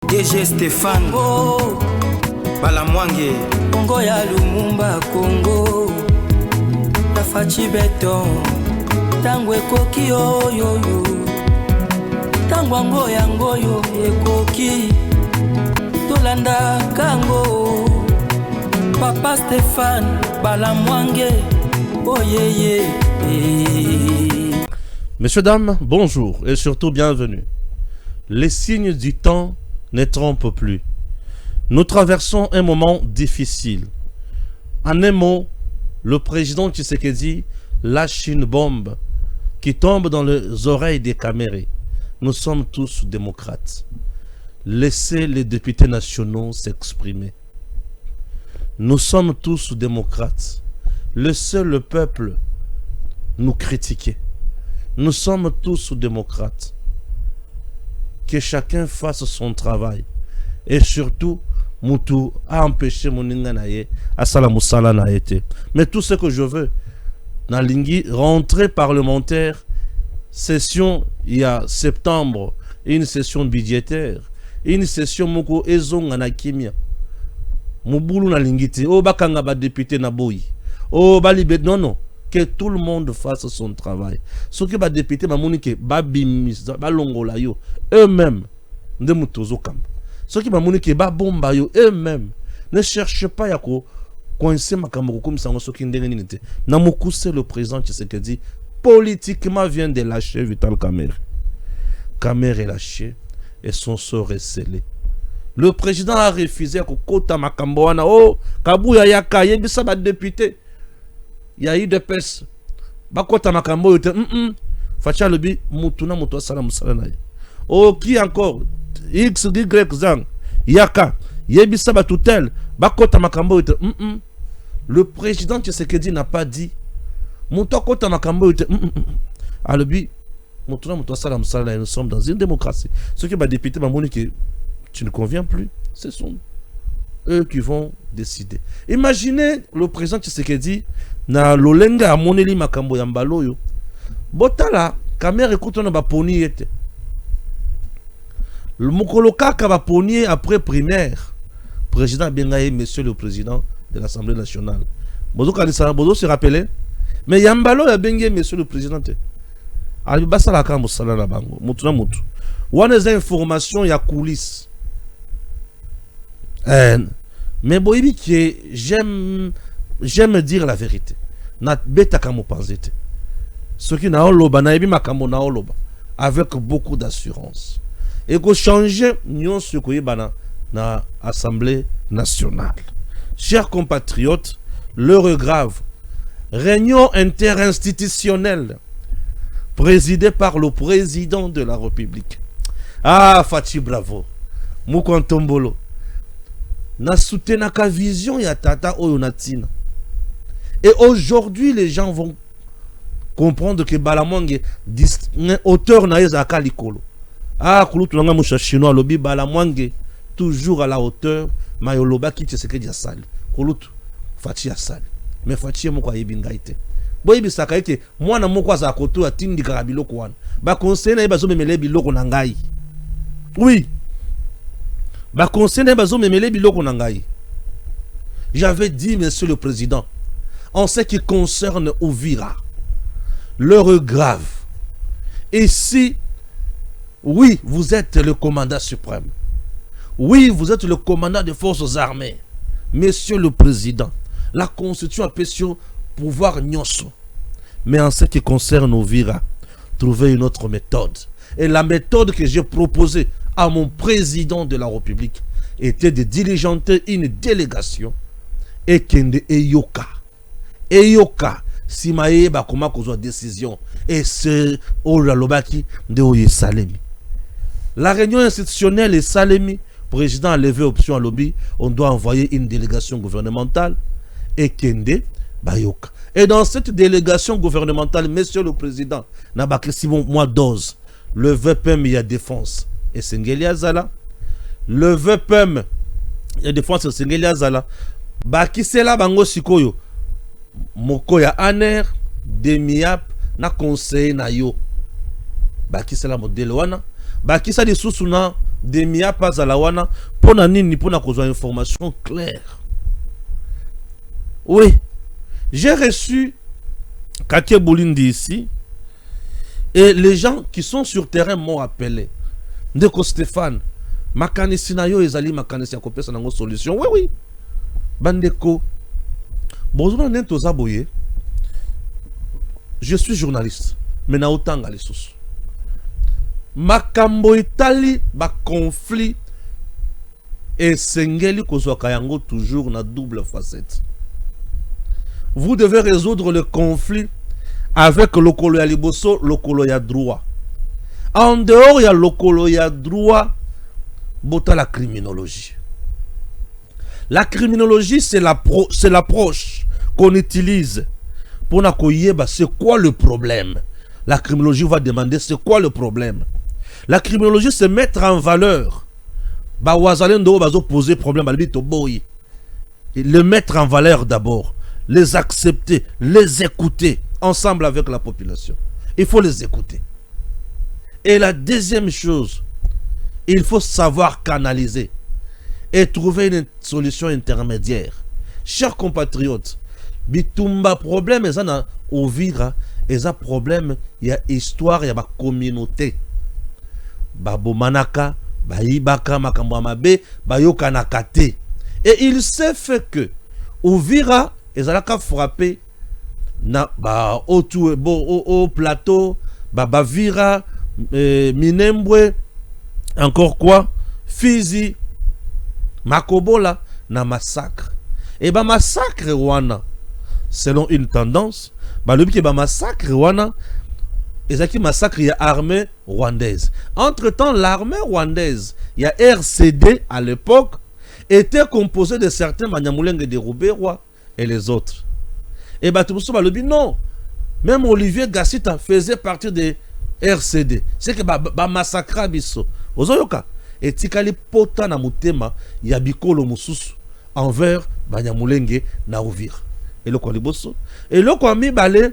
DG Stéphane Balamwange Congo ya Lumumba Congo Tafachi Beton Tango ekoki oyo Tango ango yango yo ekoki Tolanda kango Papa Stéphane Balamwange Oh yeah. Messieurs, dames, bonjour et surtout bienvenue. Les signes du temps ne trompent plus. Nous traversons un moment difficile. En un mot, le président Tshisekedi lâche une bombe qui tombe dans les oreilles des Camérés. Nous sommes tous démocrates. Laissez les députés nationaux s'exprimer. Nous sommes tous démocrates. Laissez le peuple nous critiquer. Nous sommes tous démocrates. Que chacun fasse son travail. Et surtout, Moutou a empêché Moninga Naye à Salamoussala n'a été. Mais tout ce que je veux, Nalingi, rentrée parlementaire, session il y a septembre, une session budgétaire, une session Moko Ezong Anakimia. Mouboulou Nalingiti, oh Bakanga ba député Naboui, oh Balibé, non. Que tout le monde fasse son travail. Ce qui va député, eux-mêmes, ceux qui eux-mêmes, ne cherchent pas à coincer ma caméra comme ça. Le président Tshisekedi politiquement vient de lâcher Vital Kamerhe. Kamerhe est lâché et son sort est scellé. Le président a refusé à Kota Makamboana. Oh, Kabouya Yaka, Yebisa va député. Il y a eu des pèses. Bakota Makambo était Facha Lobi Mutuna Mutua Salam Salanaï. Oh, qui encore? X, Y, Zang, Yaka, Yebisa Batoutel, Bakota Makambo était Le président Tshisekedi n'a pas dit Mutua Kota Makambo était Alobi Mutuna Mutua Salam Salanaï. Nous sommes dans une démocratie. Ceux qui va député Mamouni que tu ne conviens plus, ce sont eux qui vont décider. Imaginez le président Tshisekedi na lolenga amoneli makambo ya mbaloyo. Botala Kamerhe ekutana ba poni ete. Le mukolo kaka ba poni après primaire. Président Bengaye, monsieur le président de l'Assemblée nationale. Bozo kanisa bozo se rappeler. Mais yambalo ya bengaye monsieur le président. Ali basala ka musala na bango. Mutuna mutu. Wana za information ya coulisses. Mais boibi que j'aime dire la vérité. Na beta kamo panzete. Ce qui na oloba na ebi makambo na oloba avec beaucoup d'assurance. Et que changer nyon ce ko yebana na Assemblée nationale. Chers compatriotes, l'heure est grave. Réunion interinstitutionnelle présidée par le président de la République. Ah, Fachi bravo. Moukantombolo. Na soutenaka vision ya tata oyonatina. Et aujourd'hui, les gens vont comprendre que Balamwange auteur na ezaka likolo. Ah, kulutu nanga musha chinois lobi Balamwange toujours à la hauteur mayoloba ki Tshisekedi ya sali. Kulutu Fachi ya sali. Mais Fachi moko ayebinga ite. Boyibi saka ite mwana moko za koto atindi karabiloko wana. Ba conseil na yebazo memele biloko na ngai. Oui. J'avais dit, monsieur le président, en ce qui concerne Ouvira, l'heure est grave. Et si, oui, vous êtes le commandant suprême, oui, vous êtes le commandant des forces armées, monsieur le président, la constitution a sur pouvoir nyonso. Mais en ce qui concerne Ouvira, trouvez une autre méthode. Et la méthode que j'ai proposée à mon président de la République était de diligenter une délégation et kende eyoka si maye ba koma kozwa décision et ce ola lobaki de oye salemi. La réunion institutionnelle est salemi. Président a levé option à lobby, on doit envoyer une délégation gouvernementale et kende bayoka. Et dans cette délégation gouvernementale, monsieur le président, n'a pas que si bon mois dose le VPM il y a défense et Sengelia Zala, le VPM et défense et Sengelia Zala, baki sela bango sikoyo moko ya aner demiap na conseil na yo baki sela modèle wana baki sa lisusu na de Mia Pazalawana pour nini pour na kozwa information claire. Oui, j'ai reçu Kaké Boulindi ici et les gens qui sont sur terrain m'ont appelé. Ndeko Stéphane, makanisi na yo ezali makanisi ya kopesa nango solution. Oui oui. Bandeko, bozona nento zaboye. Je suis journaliste, mais na otanga lisusu. Makambo itali ba conflit et sengeli kozwaka yango toujours na double facette. Vous devez résoudre le conflit avec lokolo ya liboso, lokolo ya droit. En dehors ya lokolo ya droit, bota la criminologie. La criminologie, c'est l'approche qu'on utilise pour na koyeba c'est quoi le problème. La criminologie va demander c'est quoi le problème. La criminologie, c'est mettre en valeur. Ba wazalendo bazo poser problème ba bito boy. Le mettre en valeur d'abord, les accepter, les écouter ensemble avec la population. Il faut les écouter. Et la deuxième chose, il faut savoir canaliser et trouver une solution intermédiaire. Chers compatriotes, bitumba problème eza na Uvira, eza problème ya histoire ya ba communauté. Babomanaka, baibaka makambo mabe, bayokanaka te. Et il s'est fait que Uvira ezalaka frappé na ba au plateau, Bavira, Minembwe, encore quoi, Fizi, Makobola, na massacre. Et ba massacre wana, selon une tendance, le but ba massacre wana, ezaki massacre ya armée rwandaise. Entre-temps, l'armée rwandaise, il y a RCD à l'époque, était composée de certains Banyamulenge de Rouberois et les autres. Et Batoussou Balobi, non. Même Olivier Gassita faisait partie de RCD. C'est que ba massacre biso. Ozoyoka. Et tikali pota na mutema ya bikolo mususu envers Banyamulenge na Uvira. Et le Kwaliboso. Et le Kwami Balé.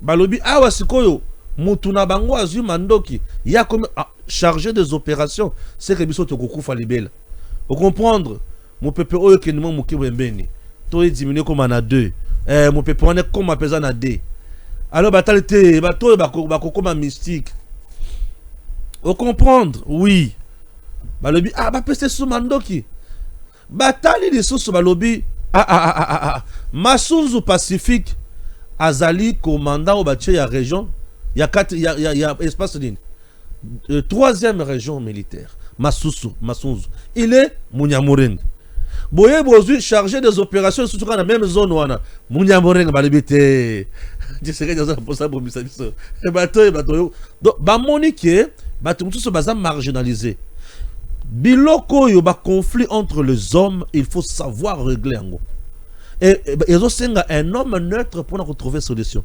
Balobi awa sikoyo mutuna bango azu mandoki ya comme chargé des opérations c'est que biso to kokufa libela. Vous comprendre mon peuple oyo ke nimo mukibembeni to diminuer comme na 2 mon peuple on est comme apesa na 2 alors batalité bato bakokoma mystique. Vous comprendre oui balobi ba pese sou mandoki batali lisusu balobi Masunzu Pacifique Azali, commandant au bâtiment, il y a région, il y a espace d'une troisième région militaire, Masunzu. Il est Munyamureng. Boye Bozu chargé des opérations surtout dans la même zone où on a Munyamureng balibité. Je serais dans un poste pour ça. Et bateau. Donc ba monique, bateau tout ce bazar marginalisé. Biloko yo ba conflit entre les hommes, il faut savoir régler en gros. Et ils ont un homme neutre pour nous retrouver solution.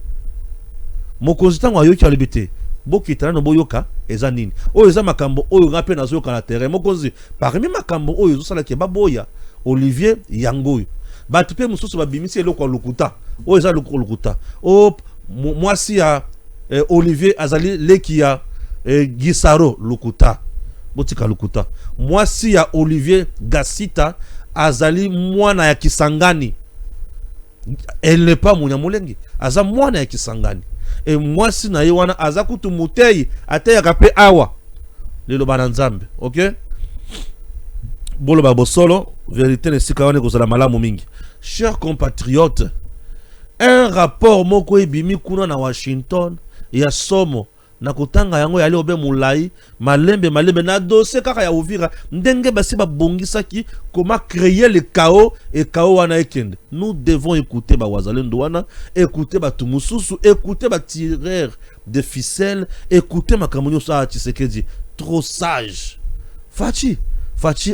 Mon consultant a yoki alibité. Bokitana no boyoka ezanini. O eza makambo o rappel na zoyoka na terrain. Mon consultant parmi makambo o yozo sala ke baboya Olivier Yangoy. Batupe mususu babimisi eloko lukuta. O eza lukuta. O mwasi ya Olivier Azali Lekia Gisaro lukuta. Botika lukuta. Mwasi ya Olivier Gassita Azali mwana ya Kisangani. Elle n'est pas Munyamulenge. Aza mwana ya Kisangani. Et moi si na yewana aza kutu mutei ate ya kape awa. Lelo bananzambe. OK? Bolo babosolo, vérité ne sikawane kozala malamu mingi. Chers compatriotes, un rapport moko ebimi kuna na Washington ya somo na kutanga yango yali obe mulai malembe na dossier kaka ya Uvira ndenge basi ba bongisaki comment créer le chaos et chaos wana ekende. Nous devons écouter ba wazalendo wana, écouter ba tumususu, écouter ba tireur de ficelles, écouter makamunyo sa Tshisekedi trop sage. Fachi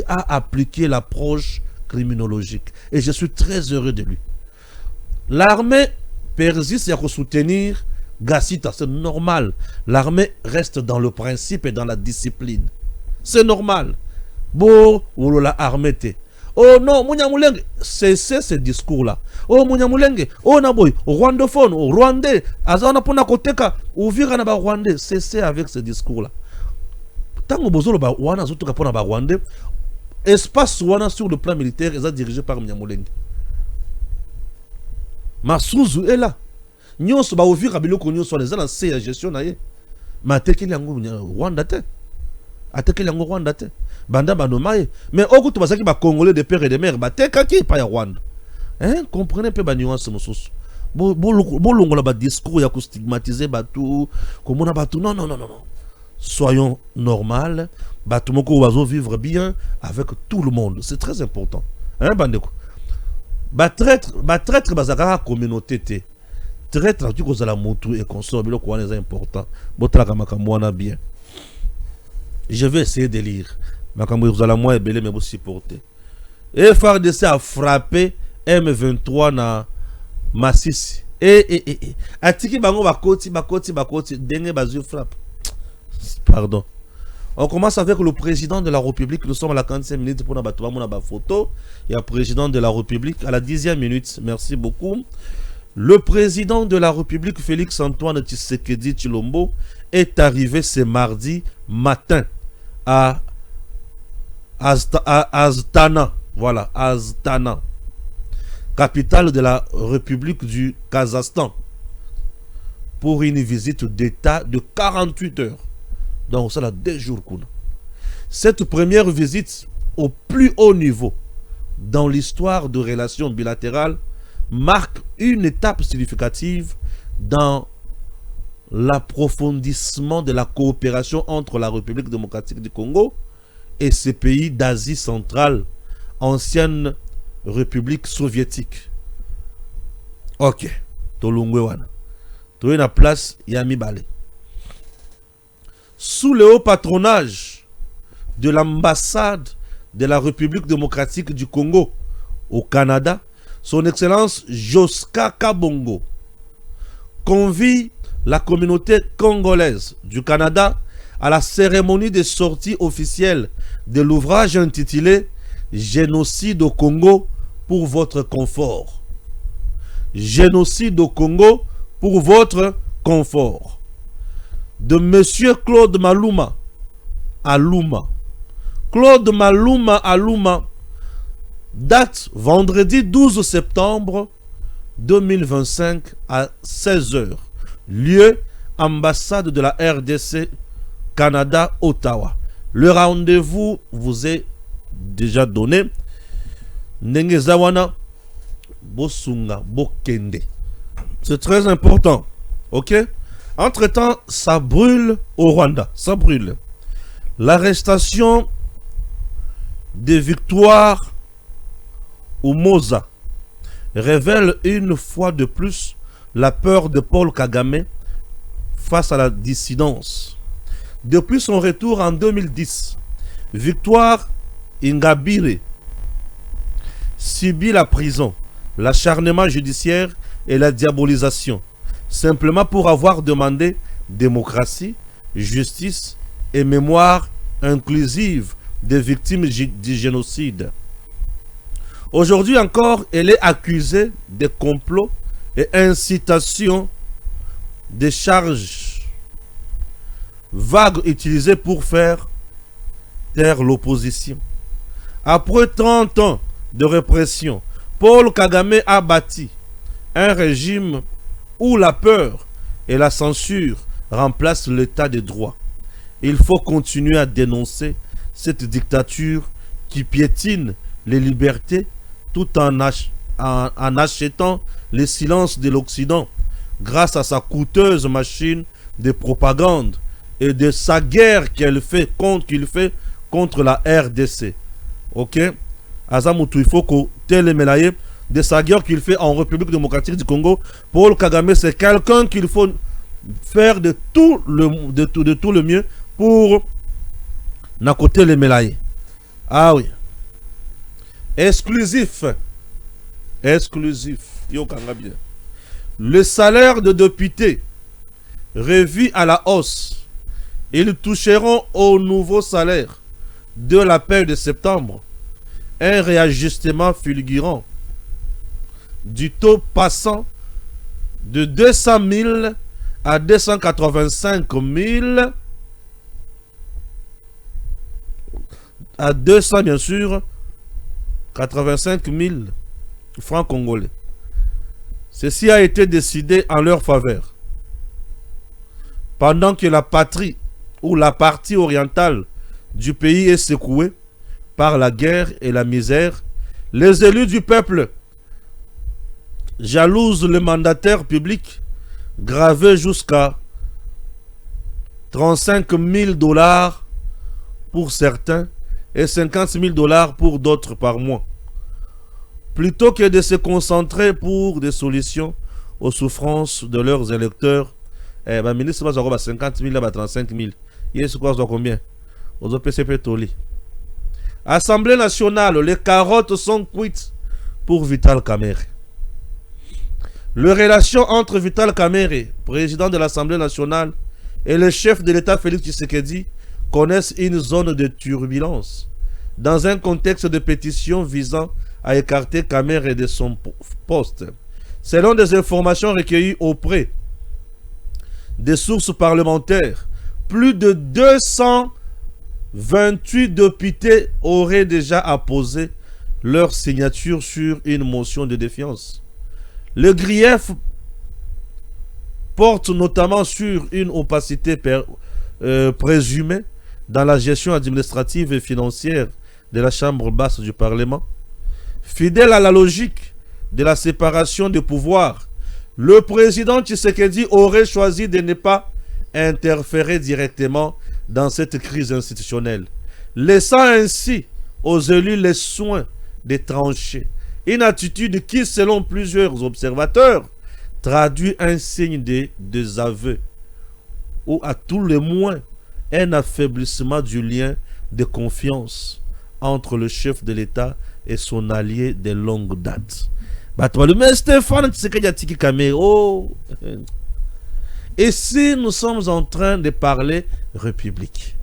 a appliqué l'approche criminologique et je suis très heureux de lui. L'armée persiste à soutenir Gassita, c'est normal. L'armée reste dans le principe et dans la discipline. C'est normal. Bon, ou la armée. Oh non, Munyamulenge, cessez ce discours-là. Oh Munyamulenge, oh Naboy, rwandophone, rwandais, azana pona koteka, Uvira na ba rwandais, cessez avec ce discours-là. Tango bozolo ba wana zoto kapona ba Rwandais. Espace wana sur le plan militaire est dirigé par Nyamulenge. Masuzu est là. Nyonso ba ovira biloko nyonso les na se ya gestion na ye. Ma tekeli yango Rwanda te. Atekeli yango Rwanda te. Banda banomaye. Mais okutu basaki ba Congolais de père et de mère ba tekaki pa ya Rwanda. Hein, comprenez un peu ba nuance mosusu. Bolongola ba discours ya ko stigmatiser batou, komona batou non. Soyons normal, batou moko bazo vivre bien avec tout le monde, c'est très important. Hein bandeko. Ba traître bazaka communauté te. Traître tu kozala mutu et consort biloko wana est important. Botala makambo wana bien. Je vais essayer de lire. Makambo kozala moi ebele mais vous supporter. Et FARDC a frappé M23 na Massisi. Atiki bango bakoti denge bazu frappe. Pardon. On commence avec le président de la République. Nous sommes à la 45 minutes pour la photo. Il y a le président de la République à la 10e minute. Merci beaucoup. Le président de la République, Félix Antoine Tshisekedi Tshilombo, est arrivé ce mardi matin à Astana. Voilà, Astana, capitale de la République du Kazakhstan, pour une visite d'État de 48 heures. Donc ça a 2 jours. Cette première visite au plus haut niveau dans l'histoire de relations bilatérales marque une étape significative dans l'approfondissement de la coopération entre la République démocratique du Congo et ces pays d'Asie centrale, ancienne République soviétique. Ok. Tolungwewana. Toye na place Yami Bale. Sous le haut patronage de l'ambassade de la République démocratique du Congo au Canada, son Excellence Joska Kabongo convie la communauté congolaise du Canada à la cérémonie de sortie officielle de l'ouvrage intitulé Génocide au Congo pour votre confort. Génocide au Congo pour votre confort. De Monsieur Claude Maluma Aluma. Claude Maluma Aluma, date vendredi 12 septembre 2025 à 16h. Lieu, ambassade de la RDC Canada, Ottawa. Le rendez-vous vous est déjà donné. Nengezawana Bosunga Bokende. C'est très important. Ok? Entre-temps, ça brûle au Rwanda. Ça brûle. L'arrestation de Victoire Umoza révèle une fois de plus la peur de Paul Kagame face à la dissidence. Depuis son retour en 2010, Victoire Ingabire subit la prison, l'acharnement judiciaire et la diabolisation, simplement pour avoir demandé démocratie, justice et mémoire inclusive des victimes du génocide. Aujourd'hui encore, elle est accusée de complot et incitation des charges vagues utilisées pour faire taire l'opposition. Après 30 ans de répression, Paul Kagame a bâti un régime où la peur et la censure remplacent l'état de droit. Il faut continuer à dénoncer cette dictature qui piétine les libertés tout en achetant le silence de l'Occident grâce à sa coûteuse machine de propagande et de sa guerre qu'il fait contre la RDC. Ok? Azamutu, il faut que télémélaye de sa guerre qu'il fait en République démocratique du Congo. Paul Kagame, c'est quelqu'un qu'il faut faire de tout le mieux pour n'acoter les mélaillés. Ah oui. Exclusif. Yo Kangabia. Le salaire de député revu à la hausse. Ils toucheront au nouveau salaire de la paie de septembre un réajustement fulgurant du taux passant de 200 000 à 285 000 à 200 bien sûr 85 000 francs congolais. Ceci a été décidé en leur faveur. Pendant que la patrie ou la partie orientale du pays est secouée par la guerre et la misère, les élus du peuple jalousent le mandataire public, gravé jusqu'à 35 000 $ pour certains et 50 000 $ pour d'autres par mois. Plutôt que de se concentrer pour des solutions aux souffrances de leurs électeurs, le ministre va avoir 50 000, là, 35 000. Il est quoi, combien? Aux OPCP Toli. Assemblée nationale, les carottes sont cuites pour Vital Kamerhe. Les relations entre Vital Kamerhe, président de l'Assemblée nationale, et le chef de l'État Félix Tshisekedi connaissent une zone de turbulence dans un contexte de pétition visant à écarter Kamerhe de son poste. Selon des informations recueillies auprès des sources parlementaires, plus de 228 députés auraient déjà apposé leur signature sur une motion de défiance. Le grief porte notamment sur une opacité présumée dans la gestion administrative et financière de la Chambre basse du Parlement. Fidèle à la logique de la séparation des pouvoirs, le président Tshisekedi aurait choisi de ne pas interférer directement dans cette crise institutionnelle, laissant ainsi aux élus les soins de trancher. Une attitude qui, selon plusieurs observateurs, traduit un signe de désaveu ou à tout le moins un affaiblissement du lien de confiance entre le chef de l'État et son allié de longue date. Mais Stéphane Tshisekedi a tiki Kamerhe. Oh. Et si nous sommes en train de parler République,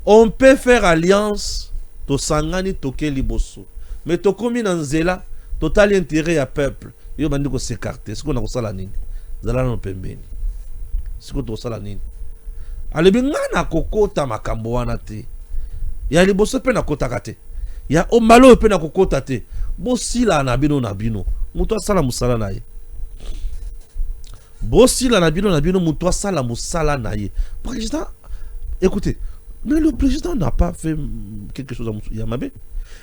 on peut faire alliance to sangani toke liboso, mais to komi nanzela total intérêt à peuple. Yo bandi ko s'écarter. Ce qu'on a kosala nini? Zala no pembeni. Ce qu'on tosala nini? Alebi ngana kokota makambo wana te. Ya liboso pe na kota kate. Ya o malo pe na kokota te. Bosila na bino. Muto asala musala na ye. Bosila na bino muto asala musala na ye. Président, écoutez, mais le président n'a pas fait quelque chose à Yamabe.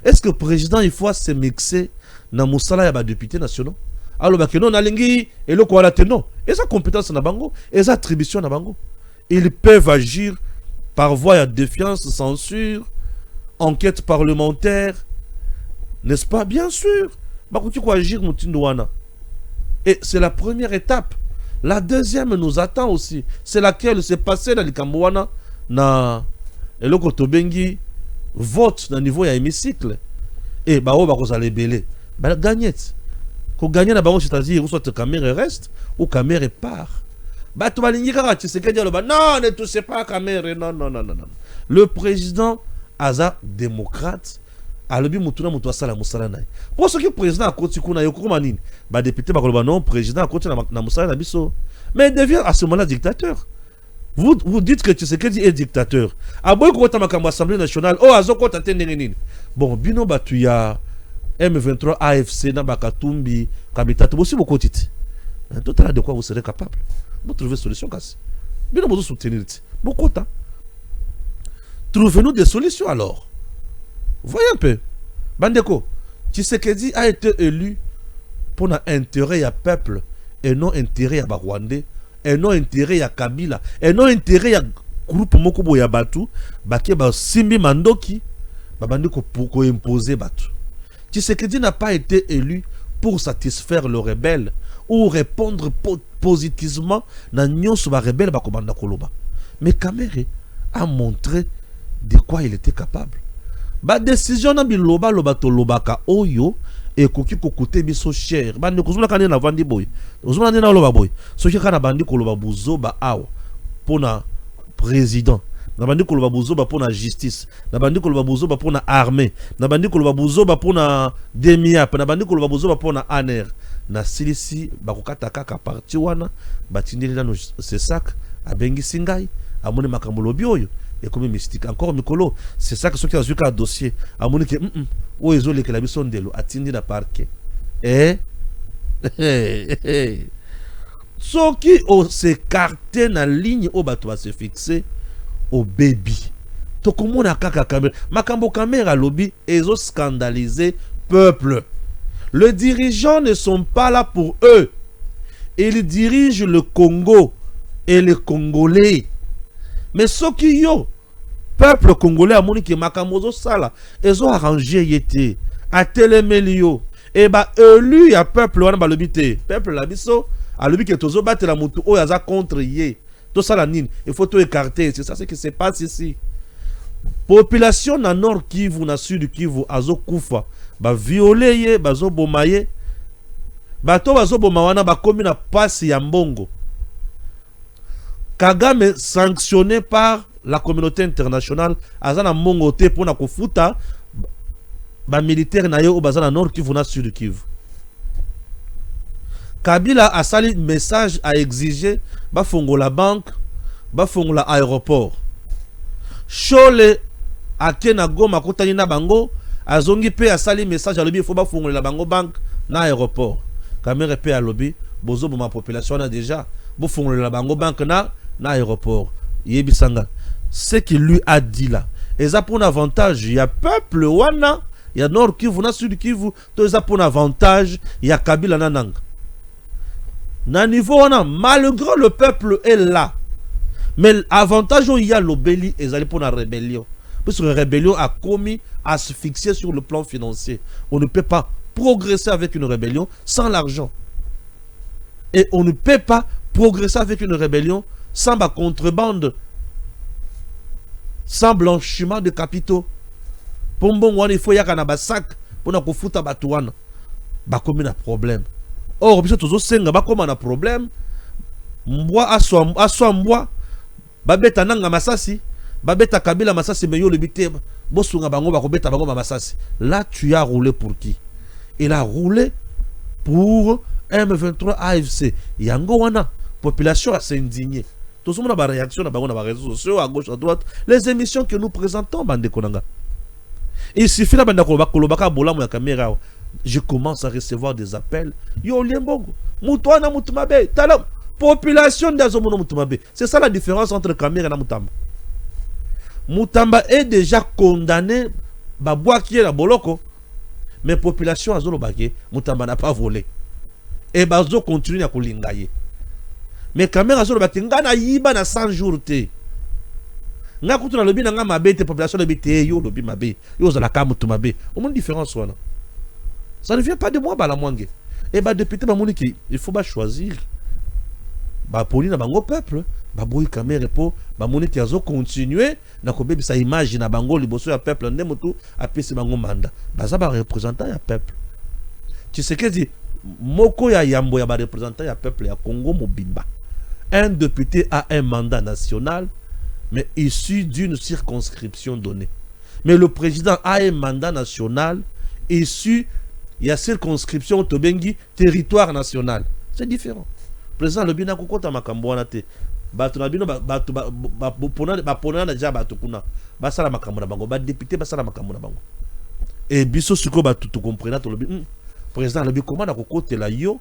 Est-ce que le président il faut se mixer na musala ya ba députés nationaux? Alors bah que non nalingi et le quoi la non. Et sa compétence na bango, et sa attribution na bango. Ils peuvent agir par voie de défiance, censure, enquête parlementaire. N'est-ce pas? Bien sûr. Bakuti ko agir mutindouana. Et c'est la première étape. La deuxième nous attend aussi. C'est laquelle s'est passée dans l'Ikambouana na et le Kotobengi vote dans niveau ya hémicycle. Et bah on va aller belé. Bah gagnette. Ko gagner na bango c'est-à-dire ou soit Kamerhe reste ou Kamerhe part. Bah tu vas l'ingérer Tshisekedi alors non ne touchez pas Kamerhe non. Le président Aza démocrate alobi mutuna mutu asala musala na. Pour ce que président akoti kuna yokoma nini? Bah député ba koloba non président akoti na musala na biso. Mais il devient à ce moment-là dictateur. Vous dites que Tshisekedi est dictateur. Aboy ko ta makambo Assemblée nationale oh azoko ta tendenge nini? Bon bino batu ya M23 AFC na Bakatumbi Kabita aussi beaucoup titi. Total de quoi vous serez capable. Vous trouvez solution casse. Bino vous soutenir. Beaucoup ta. Trouvez-nous des solutions alors. Voyez un peu. Bandeko, Tshisekedi a été élu pour un intérêt à peuple et non intérêt à Rwandais, et non intérêt à Kabila, et non intérêt à groupe Mokobo ya Batu, Baké ba Simbi Mandoki, Bandeko pour imposer Batu. Tshisekedi n'a pas été élu pour satisfaire le rebelle ou répondre positivement na nyonso ba rebelle ba kobanda koloba. Mais Kamerhe a montré de quoi il était capable. Ba décision na biloba loba to lobaka oyo et koki kokote biso cher. Ba ne kozuna kana na vandi boy. Ozuna na loba boy. Soki kana bandi koloba buzo ba awa pona président. Na bandi koloba buzo ba pona justice. Na bandi koloba buzo ba pona armée. Na bandi koloba buzo ba pona demiap. Na bandi koloba buzo ba pona aner. Na silisi ba kokata kaka parti wana batindeli na se sac abengi singai amone makambo lobi oyo. et comme mystique encore Mikolo. C'est ça que ceux qui ont vu qu'un dossier à mon que où ils ont les calabisons de l'eau atteindre la parquet et ceux qui ont s'écarté dans la ligne au bateau va se fixer au baby to comment na kaka caméra makambo caméra lobby et ils ont scandalisé peuple. Les dirigeants ne sont pas là pour eux. Ils dirigent le Congo et les Congolais. Mais ceux qui ont peuple congolais à moni qui makamozo sala, ils ont arrangé yete à télémelio et bah élu ya peuple wana ba lobité peuple la biso a lobi que tozo battre la mutu o yaza contre yé tout ça la nine il faut tout écarter. C'est ça ce qui se passe ici. Population na nord Kivu na sud Kivu azo kufa ba violer ye bazo bomaye bato bazo bomawana ba komi na pasi ya mbongo. Kagame sanctionné par la communauté internationale azana mbongo te pona kofuta ba militaire na yo o bazana nord Kivu na sud Kivu. Kabila a sali message à exiger ba fongo la banque ba fongo la aéroport. Chole akena Goma kotani na bango azongi pe asali message à lobby faut ba fongo la bango banque na aéroport. Kamere pe à lobby bozo ma population a déjà bo fongo la bango banque na aéroport. Yebisanga ce qu'il lui a dit là et ça pour un avantage il y a peuple wana il y a nord Kivu na sud Kivu tout ça pour un avantage il y a Kabila nanang na niveau wana malgré le peuple est là mais l'avantage il y a l'obéli et ça pour la rébellion parce que la rébellion a commis à se fixer sur le plan financier. On ne peut pas progresser avec une rébellion sans l'argent et on ne peut pas progresser avec une rébellion sans la contrebande, sans blanchiment de capitaux. Pour bon, il faut y avoir un sac pour nous foutre batouane. Bah comme un problème. Or, bien tous autres bah comme un problème. Mboa aswa mboa. Babeta nanga masasi. Babeta Kabila masasi meyo le bité. Bosunga bango ba kobeta bango masasi. Là tu as roulé pour qui? Il a roulé pour M23 AFC. Yango wana population a s'indigné. Tout le monde a une réaction dans les réseaux sociaux, à gauche, à droite. Les émissions que nous présentons, bande konanga. Il suffit de je commence à recevoir des appels. Yo liembongo. Mutuana mutumabe. Talam. Population d'Azomono mutumabe. C'est ça la différence entre Kamera et Mutamba. Mutamba est déjà condamné. Baboua qui est la boloko. Mais population Azolo Bagé, Mutamba n'a pas volé. Et Bazo continue à kolingaye. Mais Kamera Azolo Bagé, ngana yiba na 100 jours te. Nga kutu na lobi na nga mabe te population lobi te yo lobi mabe. Yo za la kamutu mabe. Au moins différence wana. Ça ne vient pas de moi bala mwange. Et bah député ba moni ki il faut ba choisir. Ba poli na bango peuple, ba boy Kamera po ba moni ki azo continuer na ko bebi sa image na bango liboso ya peuple ndemotu apesi bango manda. Ba za ba représentant ya peuple. Tu sais que dit moko ya yambo ya ba représentant ya peuple ya Congo Mobimba. Un député a un mandat national mais issu d'une circonscription donnée. Mais le président a un mandat national issu il y a circonscription Tobengi territoire national. C'est différent. Le président le bina kokota makambo wana te. Batu na bino batu pona na ja batu kuna. Ba sala makambo na bango, ba député ba sala makambo na bango. Et biso suko batu tu comprendre to le président le bi comment na kokota la yo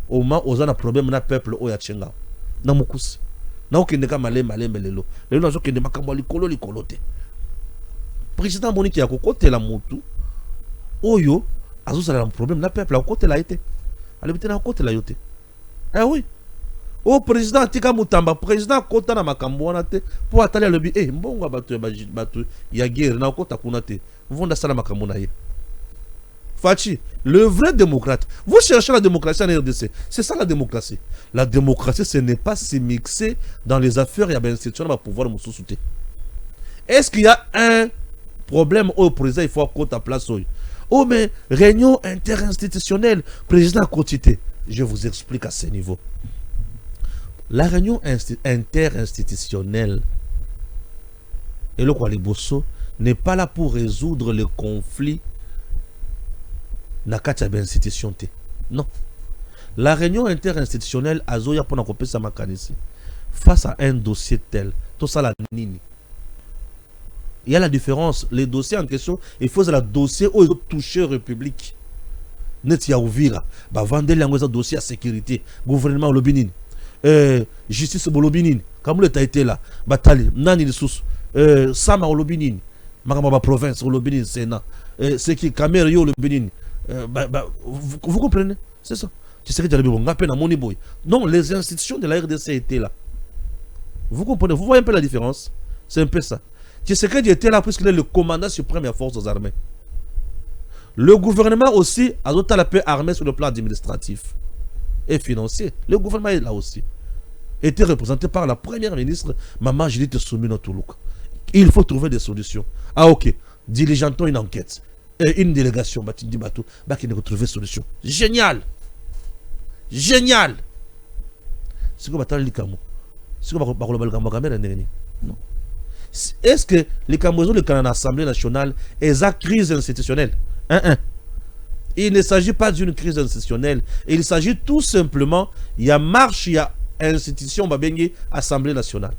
au moment ozana problème na peuple oya tchenga. Na mukusi. Na okende ka malema lelo. Lelo nazo kende makambo likolo te. Président Boniki ya kokota la mutu. Oyo azo sala un problème na peuple à côté la été. Ale bitena côté la yote. Eh oui. O président tika Mutamba président kota na makambo wana te pour atali le bi mbongo batu ya guerre na kota kuna te. Vonda sala makambo na ye. Fachi, le vrai démocrate. Vous cherchez la démocratie en RDC. C'est ça la démocratie. La démocratie, ce n'est pas se mixer dans les affaires et institutions pour pouvoir nous soutenir. Est-ce qu'il y a un problème au président, il faut à place? Oh, mais réunion interinstitutionnelle, président quotidien. Je vous explique à ce niveau. La réunion interinstitutionnelle et le Kwaliboso n'est pas là pour résoudre le conflit. Institution. Non. La réunion interinstitutionnelle Azoya pour n'accompagner sa mécanisme face à un dossier tel. Tout ça la nini. Il y a la différence. Les dossiers en question, il faut que le dossier où ils ont touché République. Net ya ouvira. Bah, vendre les dossiers à sécurité. Gouvernement au Lobinin. Justice au Lobinin. Comme le t'as été là. Batali. Nani de sous. Sama au Lobinin. Makamba province au Lobinin. Sénat. C'est qui Cameroun au Lobinin. Vous comprenez? C'est ça. Tu sais que tu as bon appel à mon boy. Non, les institutions de la RDC étaient là. Vous comprenez? Vous voyez un peu la différence? C'est un peu ça. Tu sais que tu étais là puisqu'il est le commandant suprême des forces armées. Le gouvernement aussi a d'autres la paix armée sur le plan administratif et financier. Le gouvernement est là aussi. Était représenté par la première ministre, Maman Judith Soumino Toulouk. Il faut trouver des solutions. Ah ok, diligentons une enquête. Et une délégation, bah tu dis bateau, bah qui ne trouver des solutions. Génial! Génial! C'est quoi le Camo? C'est quoi le non. Est-ce que les Camerounais, le Canada, l'Assemblée nationale, est la crise institutionnelle? Il ne s'agit pas d'une crise institutionnelle. Il s'agit tout simplement, il y a marche, il y a institution, Assemblée nationale.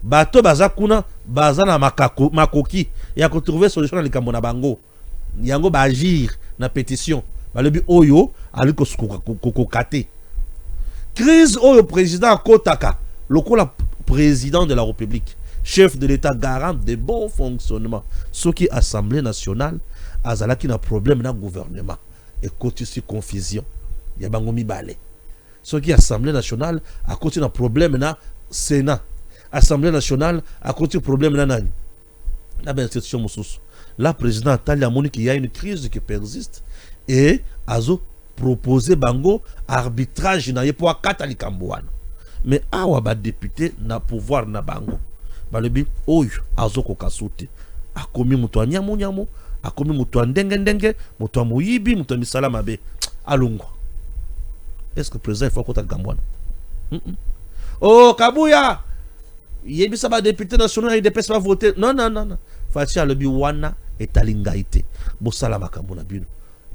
Bato bazakuna, bazana makoki, il y a trouvé solution dans les Camerounais bango. Il y a agir na pétition. Balobi oyo, aliko kokokate. Crise oyo président Kotaka, le président de la République, chef de l'État garant de bon fonctionnement. Ce qui est Assemblée nationale, azala qui a un problème dans le gouvernement. Et côté sur confusion. Il y a bangomi balé. Ce qui est Assemblée nationale, à côté d'un problème dans le Sénat. Assemblée nationale, à côté d'un problème dans l'institution Moussous. Là, président Tali a montré qu'il y a une crise qui persiste. Et azo proposé bango arbitrage na yepo katali kambouane. Mais awa ba député na pouvoir na bango. Balobi oyo azo kokasuti. Akomi mutu nyamu, akomi mutu ndenge, mutu muyibi, mutu misala mabe. Alungo. Est-ce que le président faut kota kambouane? Oh Kabuya! Yebisa ba député national il pas voter. Non. Fatia lobi wana etalingaite. Bosala makambo na bino.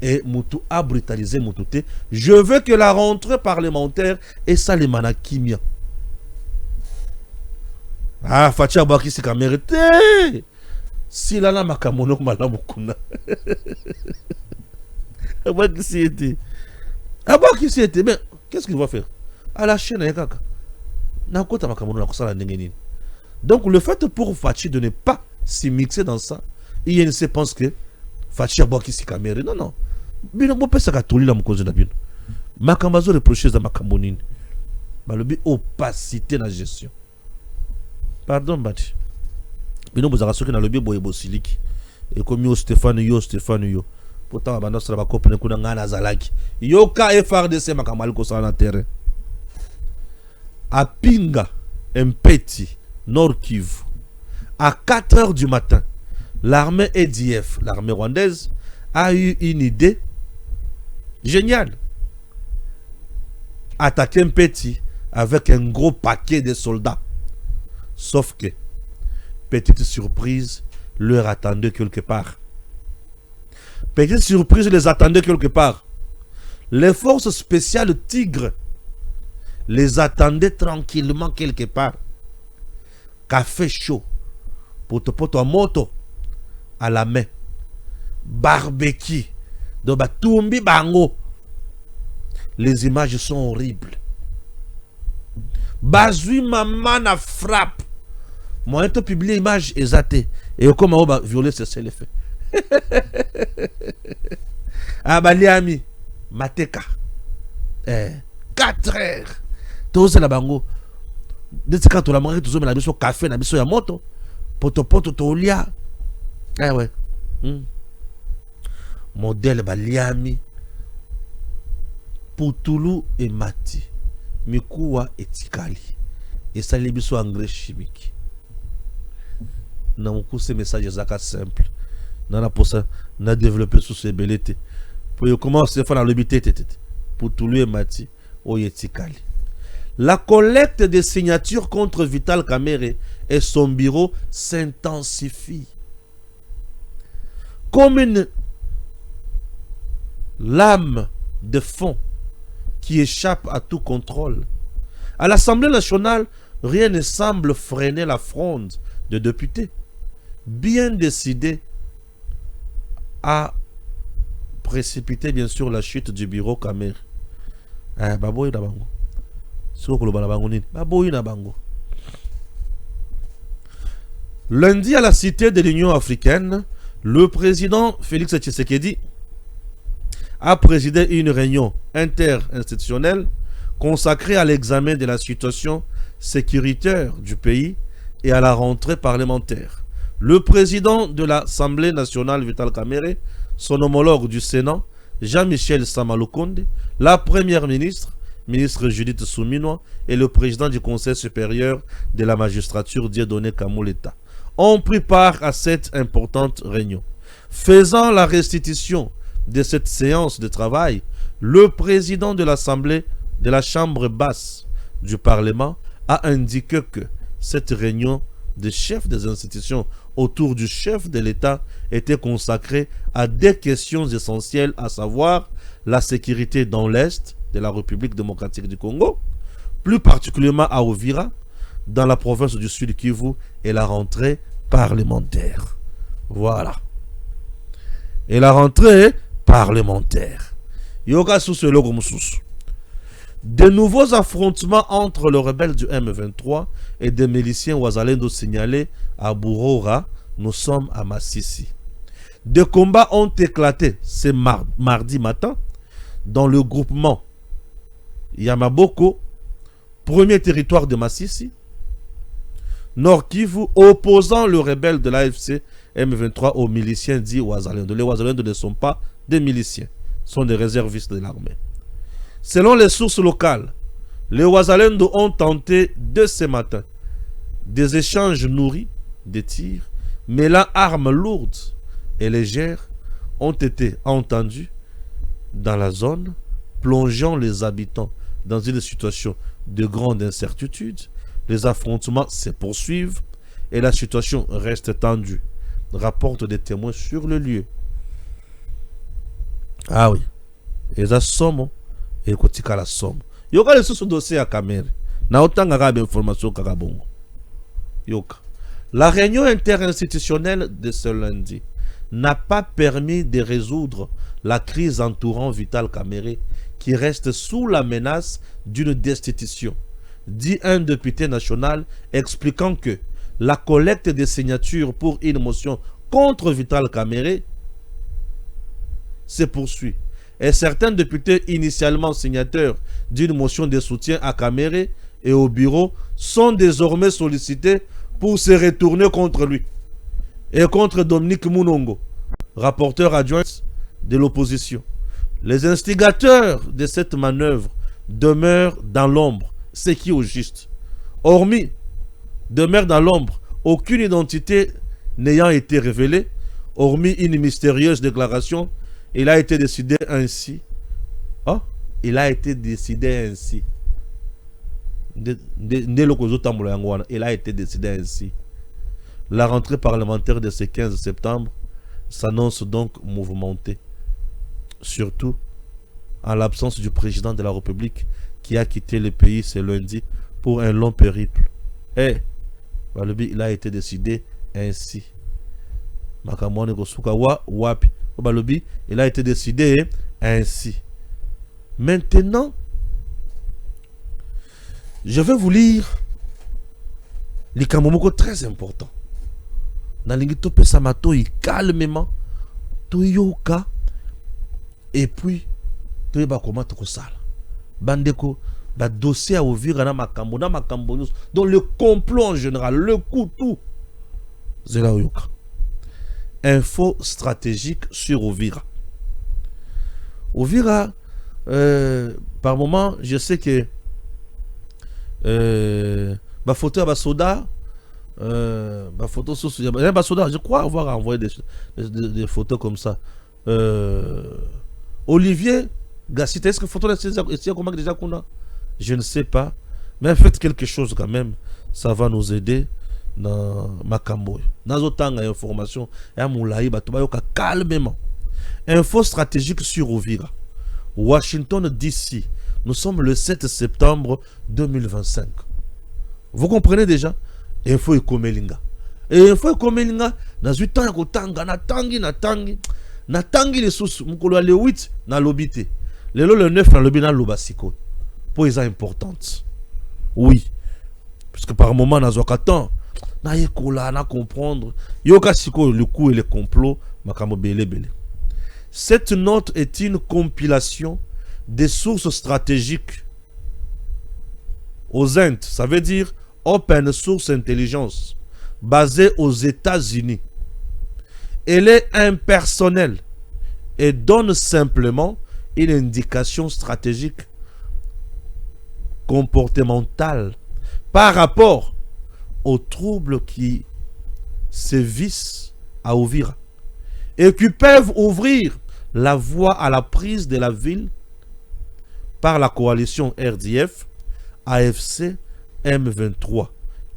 Et Moutou a brutalisé Moutouté. Je veux que la rentrée parlementaire et ça les manakimia. Ah, Fatia Baki c'est mérité. Si là, makamono malabukuna. Abaki si était. Abaki si était. Mais qu'est-ce qu'il va faire? À la chaîne, il y a kaka. Nakota makamono nakosala nengeni. Donc le fait pour Fatia de ne pas s'y mixer dans ça, il se pense que Fatia Baki c'est caméra. Non. Bino mo pesa ka toli la mukozo na bino. Makambazo reprocher za makambonini. Balobi opacité na gestion. Pardon Bati. Bino bozaka soki na lobi boye bosiliki. Et comme yo Stéphane yo. Pourtant abanda sala ba kopene kuna ngana zalaki. Yo ka FRDC makamal ko sala na terrain. À Pinga, Mpeti, Nord Kivu. À 4 h du matin, l'armée EDF, l'armée rwandaise, a eu une idée géniale. Attaquer un petit avec un gros paquet de soldats. Sauf que, petite surprise, leur attendait quelque part. Petite surprise les attendait quelque part. Les forces spéciales Tigre les attendaient tranquillement quelque part. Café chaud, poto à moto à la main. Barbecue de Batumbi Bango. Les images sont horribles. Bazui maman na frappe. Moi, je publie l'image exatée. Et comment on va violer ce seul effet. Abaliami Mateka. 4 heures. Tous la bango. Dès que tu as mangé, tu as mis la café, la biso ya moto. Poto tolia. Eh ouais. Modèle Baliami Poutoulou et Mati Mikuwa et Tikali et ça les biso engrais chimique. Dans ces messages zaka simple. Dans la pour ça, on a développé sous ces belletés. Pour commencer à faire la lobité Poutoulou et Mati et Tikali. La collecte des signatures contre Vital Kamerhe et son bureau s'intensifie. Comme une lame de fond qui échappe à tout contrôle. À l'Assemblée nationale, rien ne semble freiner la fronde de députés. bien décidé à précipiter bien sûr la chute du bureau Kamer. Baboy na bango. Lundi à la Cité de l'Union africaine, le président Félix Tshisekedi a présidé une réunion interinstitutionnelle consacrée à l'examen de la situation sécuritaire du pays et à la rentrée parlementaire. Le président de l'Assemblée nationale, Vital Kamerhe, son homologue du Sénat, Jean-Michel Samalukonde, la première ministre, ministre Judith Suminwa, et le président du Conseil supérieur de la magistrature, Dieudonné Kamoleta, ont pris part à cette importante réunion. Faisant la restitution de cette séance de travail, le président de l'Assemblée de la Chambre basse du Parlement a indiqué que cette réunion des chefs des institutions autour du chef de l'État était consacrée à des questions essentielles, à savoir la sécurité dans l'Est de la République démocratique du Congo, plus particulièrement à Uvira, dans la province du Sud Kivu, et la rentrée parlementaire. Voilà. Et la rentrée parlementaire. Yoga sous ce logo moussous. De nouveaux affrontements entre le rebelle du M23 et des miliciens Ouazalendo signalés à Bourora. Nous sommes à Massissi. Des combats ont éclaté ce mardi matin dans le groupement Yamaboko, premier territoire de Massissi, Nord Kivu, opposant le rebelle de l'AFC M23 aux miliciens dits Ouazalendo. Les Ouazalendo ne sont pas des miliciens, sont des réservistes de l'armée. Selon les sources locales, les Ouazalendo ont tenté dès ce matin des échanges nourris, des tirs, mêlant armes lourdes et légères ont été entendus dans la zone, plongeant les habitants dans une situation de grande incertitude. Les affrontements se poursuivent et la situation reste tendue, rapportent des témoins sur le lieu. Ah oui, les assommes et kotika la somme. Yoka le sous dossier à Kamerhe. Na autant arabe information kakabongo. Yoka. La réunion interinstitutionnelle de ce lundi n'a pas permis de résoudre la crise entourant Vital Kamerhe, qui reste sous la menace d'une destitution, dit un député national, expliquant que la collecte des signatures pour une motion contre Vital Kamerhe se poursuit. Et certains députés initialement signataires d'une motion de soutien à Kamerhe et au bureau sont désormais sollicités pour se retourner contre lui et contre Dominique Mounongo, rapporteur adjoint de l'opposition. Les instigateurs de cette manœuvre demeurent dans l'ombre, ce qui est au juste. Hormis demeure dans l'ombre, aucune identité n'ayant été révélée, hormis une mystérieuse déclaration. Il a été décidé ainsi. Oh, il a été décidé ainsi. Il a été décidé ainsi. La rentrée parlementaire de ce 15 septembre s'annonce donc mouvementée. Surtout en l'absence du président de la République qui a quitté le pays ce lundi pour un long périple. Et il a été décidé ainsi. Il a été décidé ainsi. Maintenant, je vais vous lire les kamomoko très important. Nalingitope samato calmement, toyoka, et puis toyeba comment to sala. Bandeko, ba dossier à ouvrir na makambo news, dans le complot en général, le coup tout. Zela oyoka. Info stratégique sur Uvira. Uvira, par moment, je sais que ma photo à Basoda, ma photo sur Basoda, je crois avoir envoyé des photos comme ça. Olivier Gassit, est-ce que photo est comment déjà qu'on a? Je ne sais pas, mais faites quelque chose quand même, ça va nous aider. Dans Makambo, dans autant d'informations, calmement. Info stratégique sur Uvira. Washington DC. Nous sommes le 7 septembre 2025. Vous comprenez déjà? Info Ekomelinga. Et Info Ekomelinga, nazwi temps ya kotanga natangi lisusu mokolo ya le 8 nalobi te lelo le 9 nalobi naloba sikoyo po eza importante. Oui, parce que par moment nazwaka temps nayekola na comprendre yoka sikoyo le coup et le complot makambo belebele. Cette note est une compilation des sources stratégiques aux Indes, ça veut dire Open Source Intelligence, basée aux États-Unis. Elle est impersonnelle et donne simplement une indication stratégique comportementale par rapport aux troubles qui sévissent à Uvira et qui peuvent ouvrir la voie à la prise de la ville par la coalition RDF, AFC, M23,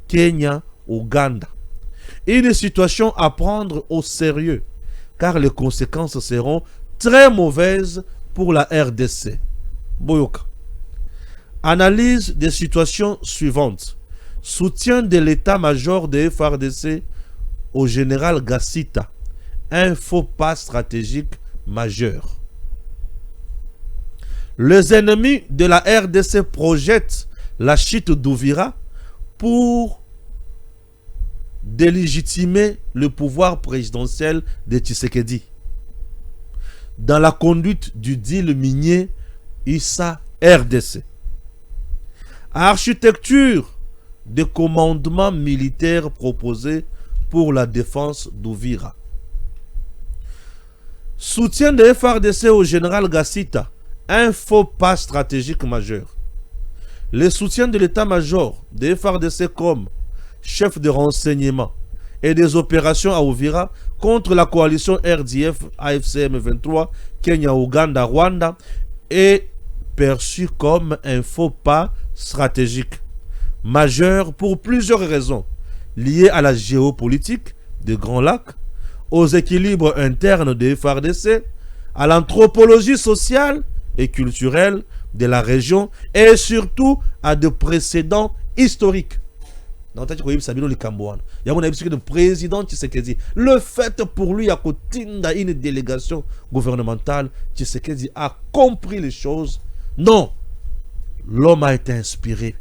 Kenya, Ouganda. Une situation à prendre au sérieux, car les conséquences seront très mauvaises pour la RDC. Boyoka. Analyse des situations suivantes. Soutien de l'état-major de FARDC au général Gassita. Un faux pas stratégique majeur. Les ennemis de la RDC projettent la chute d'Uvira pour délégitimer le pouvoir présidentiel de Tshisekedi dans la conduite du deal minier Issa RDC. Architecture de commandement militaire proposé pour la défense d'Uvira. Soutien de FARDC au général Gassita, un faux pas stratégique majeur. Le soutien de l'état-major de FARDC comme chef de renseignement et des opérations à Uvira contre la coalition RDF, AFC M23, Kenya, Ouganda, Rwanda est perçu comme un faux pas stratégique majeur pour plusieurs raisons liées à la géopolitique des Grands Lacs, aux équilibres internes de FARDC, à l'anthropologie sociale et culturelle de la région et surtout à des précédents historiques. Le fait pour lui à une délégation gouvernementale, Tshisekedi a compris les choses. Non, l'homme a été inspiré.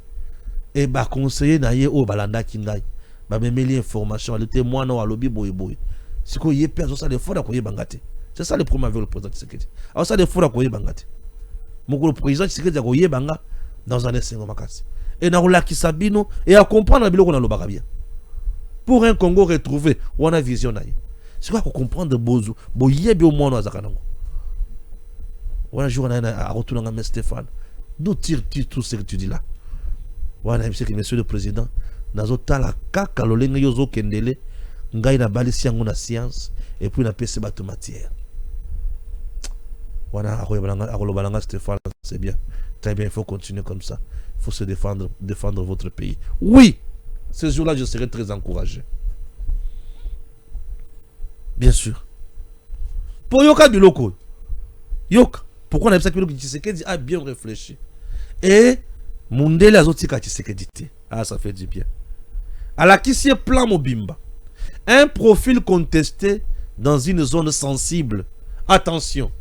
Et bah conseiller naie au balanda kingai, bah memeli information, le témoin no alobi boy boy. C'est quoi y perd ça des fois à koye bangate. C'est ça le problème avec le président Tshisekedi. Alors ça des fois à koye bangate. Mon président Tshisekedi a koye banga dans un essai makasi. Et na rola ki sabino et à comprendre biloko na lobaka bien. Pour un Congo retrouvé, on a vision naie. C'est quoi pour comprendre bozo, boyebi au moins no azakanango. On a jour à retourner à Stéphane. D'où tire-tu tout ce que tu dis là? Wana monsieur le président nazota la kaka lolenge yozo kendele ngai na balisi yango na science et puis na pese bato matière. Wana akolobalanga Stéphane, c'est bien. Très bien, il faut continuer comme ça. Il faut se défendre votre pays. Oui, ce jour-là je serai très encouragé. Bien sûr. Pour yoka biloko. Yoka, pourquoi on a ça que Tshisekedi a bien réfléchi. Et Mundele azotika Tshisekedi. Ah, ça fait du bien. À la Kissie plan Mobimba. Un profil contesté dans une zone sensible. Attention.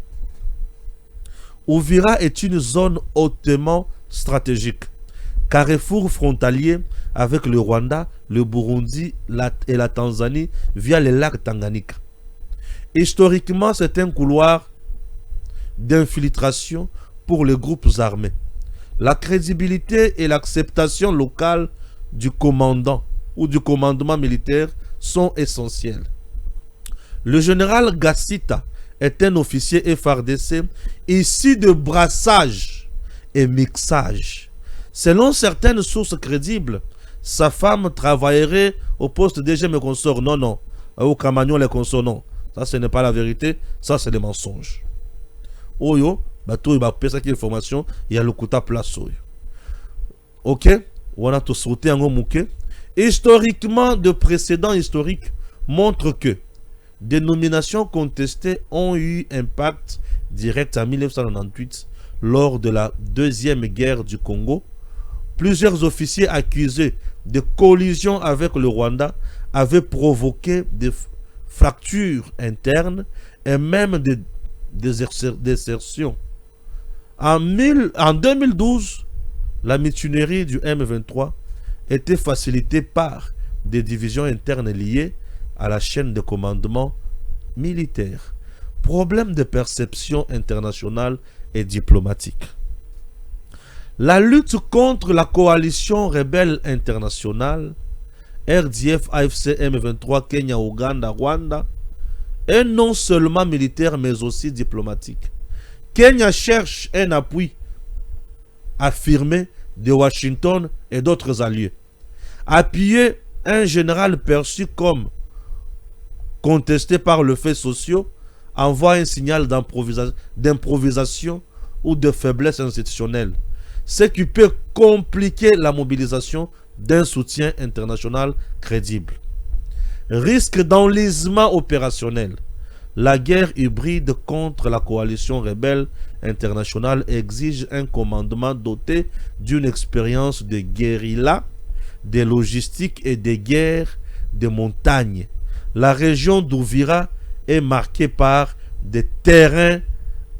Uvira est une zone hautement stratégique. Carrefour frontalier avec le Rwanda, le Burundi et la Tanzanie via les lacs Tanganyika. Historiquement, c'est un couloir d'infiltration pour les groupes armés. La crédibilité et l'acceptation locale du commandant ou du commandement militaire sont essentielles. Le général Gassita est un officier FARDC issu de brassage et mixage. Selon certaines sources crédibles, sa femme travaillerait au poste DG mais consort. Non, non. Au Camagnon, les consorts, non. Ça, ce n'est pas la vérité. Ça, c'est des mensonges. Oyo. Bato il va payer cette information, il y a le quota place. Ok, on a tout sauté en mouké. Historiquement, de précédents historiques montrent que des nominations contestées ont eu impact direct en 1998 lors de la deuxième guerre du Congo. Plusieurs officiers accusés de collision avec le Rwanda avaient provoqué fractures internes et même des désertions. En 2012, la mutinerie du M23 était facilitée par des divisions internes liées à la chaîne de commandement militaire. Problème de perception internationale et diplomatique. La lutte contre la coalition rebelle internationale, RDF, AFC, M23, Kenya, Ouganda, Rwanda, est non seulement militaire mais aussi diplomatique. Kenya cherche un appui affirmé de Washington et d'autres alliés. Appuyer un général perçu comme contesté par le fait sociaux envoie un signal d'improvisation ou de faiblesse institutionnelle, ce qui peut compliquer la mobilisation d'un soutien international crédible. Risque d'enlisement opérationnel. La guerre hybride contre la coalition rebelle internationale exige un commandement doté d'une expérience de guérilla, de logistique et de guerre de montagne. La région d'Ouvira est marquée par des terrains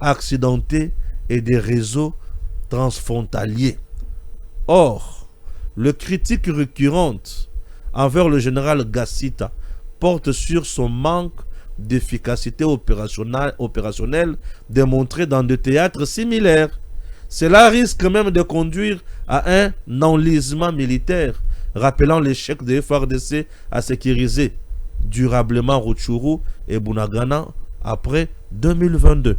accidentés et des réseaux transfrontaliers. Or, le critique récurrente envers le général Gassita porte sur son manque d'efficacité opérationnelle démontrée dans des théâtres similaires. Cela risque même de conduire à un enlisement militaire, rappelant l'échec des FARDC à sécuriser durablement Rutshuru et Bunagana après 2022.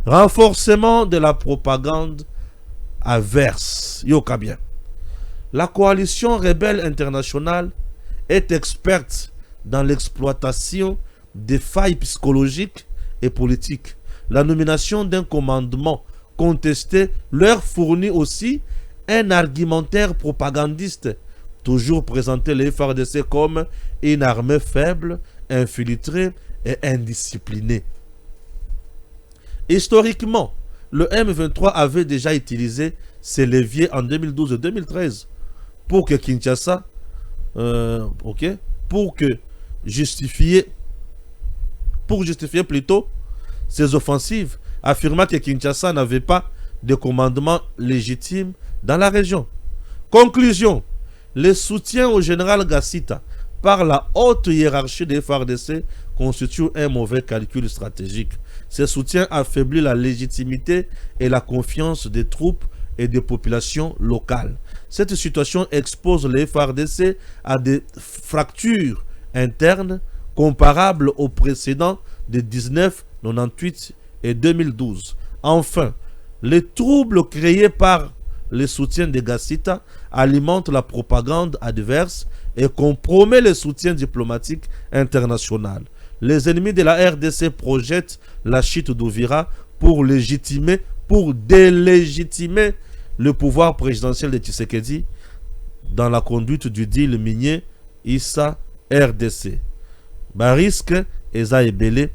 Renforcement de la propagande averse. Yoka bien. La coalition rebelle internationale est experte dans l'exploitation des failles psychologiques et politiques. La nomination d'un commandement contesté leur fournit aussi un argumentaire propagandiste, toujours présenté les FARDC comme une armée faible, infiltrée et indisciplinée. Historiquement, le M23 avait déjà utilisé ces leviers en 2012 et 2013 pour que Kinshasa, justifier plutôt ses offensives, affirmant que Kinshasa n'avait pas de commandement légitime dans la région. Conclusion, le soutien au général Gassita par la haute hiérarchie des FARDC constitue un mauvais calcul stratégique. Ce soutien affaiblit la légitimité et la confiance des troupes et des populations locales. Cette situation expose les FARDC à des fractures internes comparables aux précédents de 1998 et 2012. Enfin, les troubles créés par le soutien de Gassita alimentent la propagande adverse et compromet le soutien diplomatique international. Les ennemis de la RDC projettent la chute d'Ouvira pour délégitimer le pouvoir présidentiel de Tshisekedi dans la conduite du deal minier Issa RDC. Risque Eza et Belé,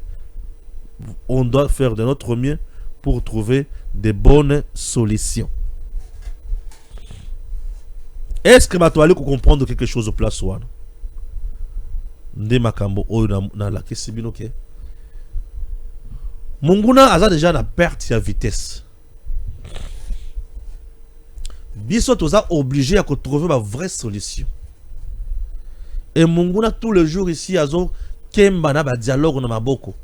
on doit faire de notre mieux pour trouver de bonnes solutions. Est-ce que tu allez comprendre quelque chose au place one? Ndemakambo oyo na la kesibino ke. Munguna aza déjà na perte ya vitesse. Biso toza obligé à trouver ma vraie solution. Et Munguna tous les jours ici azo kemba na ba dialogue na maboko.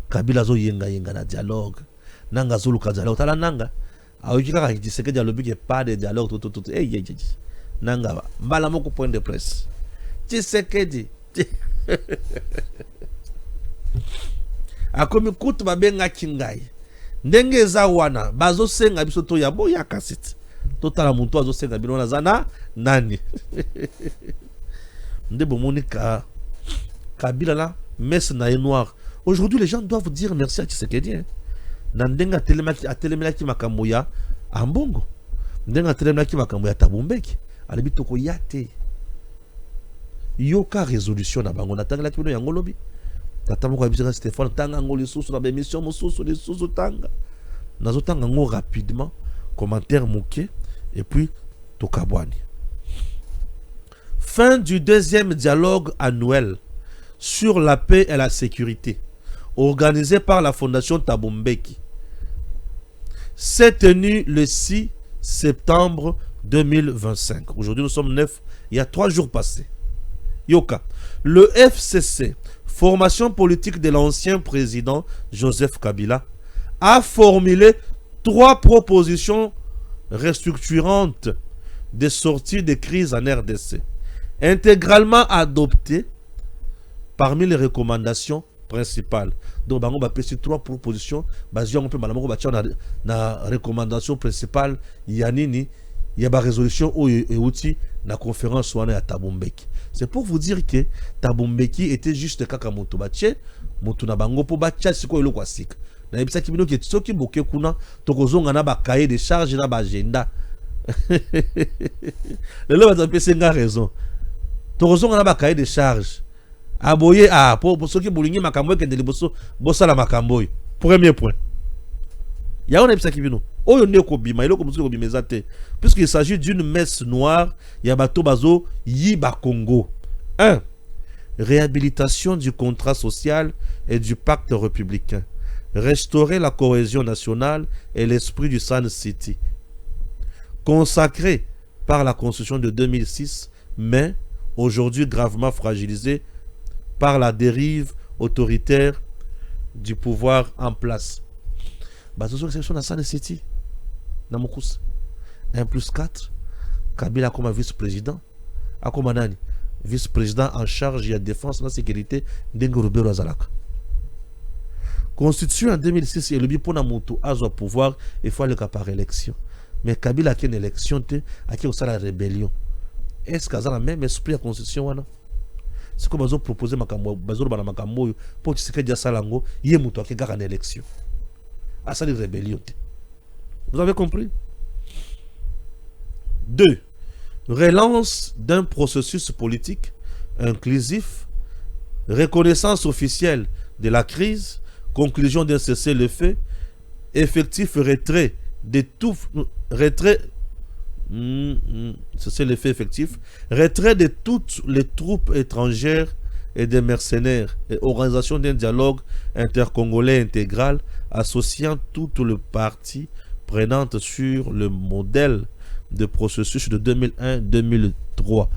Kabila zo yenga na dialogue. Nanga zulu ka dialogue tala nanga. Aoki kaka Tshisekedi alobi ke pas de dialogue tout. Nanga ba mbala moko point de presse. Tshisekedi akomi kutu babenga kingai ndenge eza wana bazo senga biso to ya boya kasiti totala muntu azo senga bino na zana nani ndebo monika Kabila la messe na noir. Aujourd'hui les gens doivent dire merci à Tshisekedi na ndenga atelemaki makambo ya ambongo ndenga atelemaki makambo ya tabumbeki alibi toko yate yoka résolution na bango natanga la kino yango lobi tatamo ko bisika Stéphane tanga ngoli susu na émission mosusu les susu tanga nazotanga ngo rapidement commentaire moké et puis tokabwani. Fin du deuxième dialogue annuel sur la paix et la sécurité, organisé par la Fondation Thabo Mbeki, s'est tenu le 6 septembre 2025. Aujourd'hui, nous sommes 9. Il y a 3 jours passés. Yoka. Le FCC, formation politique de l'ancien président Joseph Kabila, a formulé 3 propositions restructurantes de sortie de crise en RDC, intégralement adoptées parmi les recommandations principales. Donc, on va passer 3 propositions basées un peu na recommandation principale. Yanini, il y a une résolution ou outil la conférence à Thabo Mbeki. C'est pour vous dire que Thabo Mbeki était juste kakamoto bache, moto na bango po bacha siko elo kwa sika. Na ebisa kibino ke tsoki boke kuna tokozonga na ba cahier de charge na ba agenda. Le lo ba pese nga raison. Tokozonga na ba cahier de charge. Aboye po soki bolingi makambo ke ndeli boso bosala makambo. Premier point. Ya on ebisa kibino. Oyo ne ko bima elo ko musu ko bimeza te. Puisqu'il s'agit d'une messe noire, ya bato bazo yiba Congo. 1. Réhabilitation du contrat social et du pacte républicain. Restaurer la cohésion nationale et l'esprit du Sun City. Consacré par la Constitution de 2006, mais aujourd'hui gravement fragilisé par la dérive autoritaire du pouvoir en place. Bazozo exception na Sun City. Namokous. 1+4. Kabila comme vice-président. Akomanani. Vice-président en charge de la défense et de la sécurité d'Engorobero Azalaka. Constitué en 2006, et le bipona Moutou a son pouvoir, il faut aller par élection. Mais Kabila a une élection, a qui la rébellion. Est-ce qu'il y a le même esprit à la constitution? C'est comme ils ont proposé Makambo, pour que ce soit Salango, il y a Moutou qui a une élection. Ah, ça, c'est une rébellion. Vous avez compris? 2. Relance d'un processus politique inclusif, reconnaissance officielle de la crise, conclusion d'un cessez-le-feu, effectif retrait de tout cessez-le-feu effectif, retrait de toutes les troupes étrangères et des mercenaires et organisation d'un dialogue intercongolais intégral associant toutes les parties prenantes sur le modèle de processus de 2001-2003.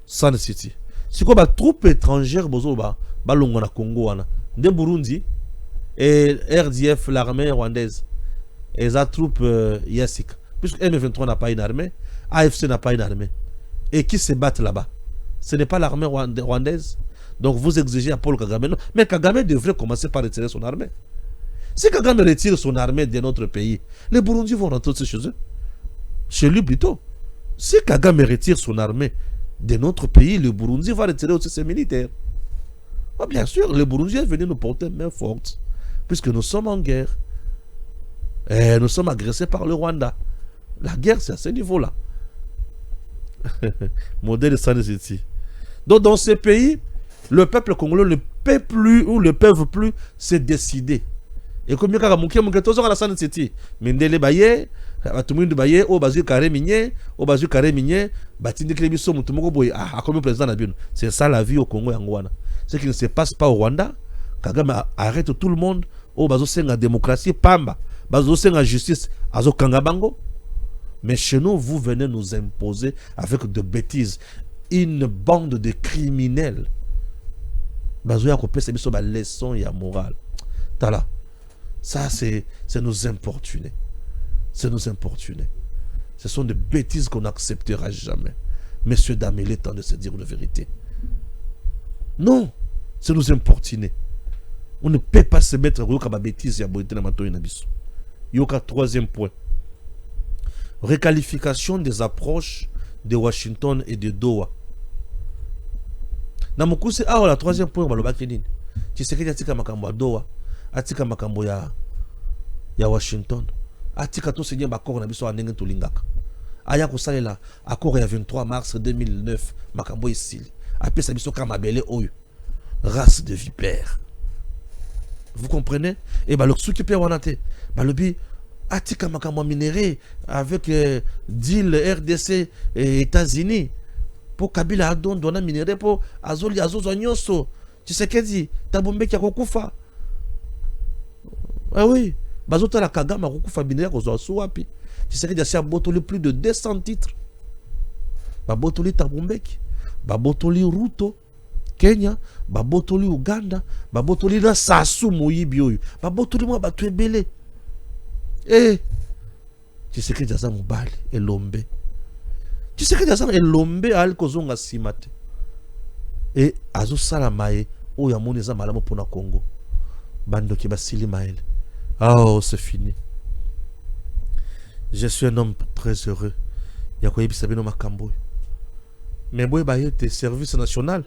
Sun City. C'est quoi, troupes étrangères, balongo na Congo, de Burundi, et RDF, l'armée rwandaise, et la troupe Yassik. Puisque M23 n'a pas une armée, AFC n'a pas une armée. Et qui se battent là-bas? Ce n'est pas l'armée rwandaise. Donc vous exigez à Paul Kagame. Non. Mais Kagame devrait commencer par retirer son armée. Si Kagame retire son armée de notre pays, les Burundis vont rentrer chez eux. Chez lui plutôt. Si Kagame retire son armée de notre pays, le Burundi va retirer aussi ses militaires. Oh, bien sûr, le Burundi est venu nous porter main forte, puisque nous sommes en guerre. Et nous sommes agressés par le Rwanda. La guerre, c'est à ce niveau-là. Modèle de Sun City. Donc, dans ces pays, le peuple congolais ne peut plus ou ne peuvent plus se décider. Et comme il y a la Sun City, Mindele Baye, Batumundu Baye, au Bazu Kare Minier, au Bazu Kare Minier, Batindi Klebiso, Mutumoko Boy, comme président Nabino. C'est ça la vie au Congo et en Rwanda. Ce qui ne se passe pas au Rwanda, Kagame arrête tout le monde, au Bazu Senga démocratie, Pamba, Bazu Senga justice, Azo Kangabango. Mais chez nous, vous venez nous imposer avec de bêtises. Une bande de criminels. Bazu Yakopé, c'est une leçon et morale. Tala. Ça, c'est nous importuner. C'est nous importuner. Ce sont des bêtises qu'on n'acceptera jamais. Messieurs, dames, il est temps de se dire la vérité. Non, c'est nous importuner. On ne peut pas se mettre à la bêtise et à la bêtise. Il y a un troisième point. Requalification des approches de Washington et de Doha. Dans mon coup, c'est le troisième point. Tu sais qu'il y a un Doha. Atika makambo ya Washington. Atika to se nyamba akoro na biso anenge tulingaka. Aya kosalela akoro ya 23 mars 2009 makambo isili. Apesa biso kama bele oyo. Race de vipère. Vous comprenez? Et bah le souki pe wana te. Bah lobi atika makambo minéré avec deal RDC et États-Unis pour Kabila adon dona minéré pour azoli azozo nyonso. Tshisekedi Tabombeki akokufa. Ah oui, bazota la Kagame akokufa binera kozwa suwapi. Tshisekedi a botoli plus de 200 titres. Babotoli Tabombeki, babotoli Ruto Kenya, babotoli Uganda, babotoli na Sassou Moyibi oyo, babotoli mwa batu ebele. Eh, Tshisekedi aza mobali elombe. Tshisekedi aza elombe ali kozonga simate. Et azo salamaye oyo amoni eza malamu pona Congo. Bandoki basili maele. Oh, c'est fini. Je suis un homme très heureux. Yakoyebi bino makambo. Mais boye ba yete service national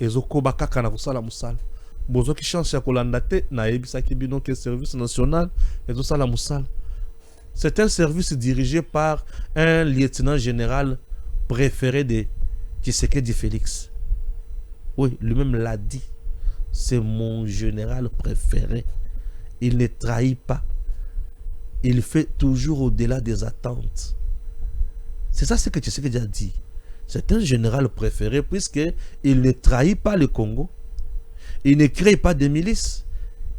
ezoko bakaka na kosala musala. Bozo ki chance ya kolanda te na yebisa ki bino ke service national ezosala musala. C'est un service dirigé par un lieutenant général préféré de Tshisekedi Félix. Oui, lui-même l'a dit. C'est mon général préféré. Il ne trahit pas. Il fait toujours au-delà des attentes. C'est ça ce que Tshisekedi a dit. C'est un général préféré puisqu'il ne trahit pas le Congo. Il ne crée pas de milices.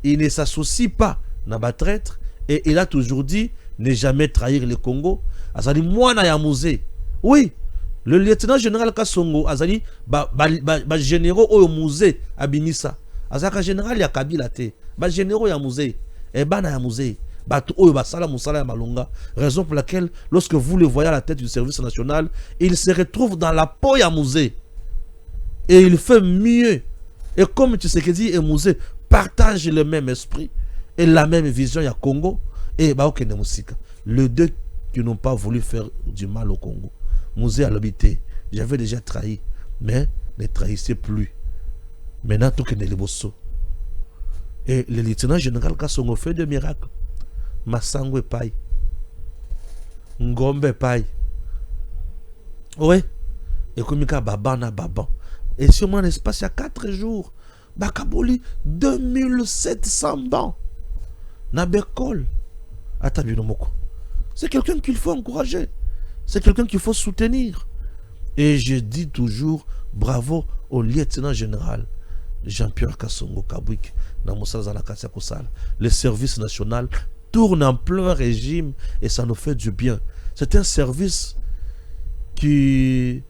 Il ne s'associe pas à la traître. Et il a toujours dit ne jamais trahir le Congo. Azali mwana ya musée. Oui, le lieutenant général Kassongo azali généraux au musée abimisa. Azaka général ya Kabila te. Ba généraux ya musée. Et bana ya musée. Batu oyo basala musala ya malonga. Raison pour laquelle lorsque vous le voyez à la tête du service national, il se retrouve dans la peau ya musée. Et il fait mieux. Et comme Tshisekedi et Musée partagent le même esprit et la même vision ya Congo, et Baokene Musika, les deux qui n'ont pas voulu faire du mal au Congo. Musée a l'habité. J'avais déjà trahi, mais ne trahissez plus. Maintenant, tout que les bosso. Et le lieutenant général Kassongo fait des miracles. Massango Pai. Ngombe Pai. Oui. Et comme il y a Babana Baban. Et sur mon espace, il y a 4 jours, Bakaboli, 2700 bancs. Nabekol. C'est quelqu'un qu'il faut encourager. C'est quelqu'un qu'il faut soutenir. Et je dis toujours bravo au lieutenant général Jean-Pierre Kassongo Kabwik. Le service national tourne en plein régime et ça nous fait du bien. C'est un service qui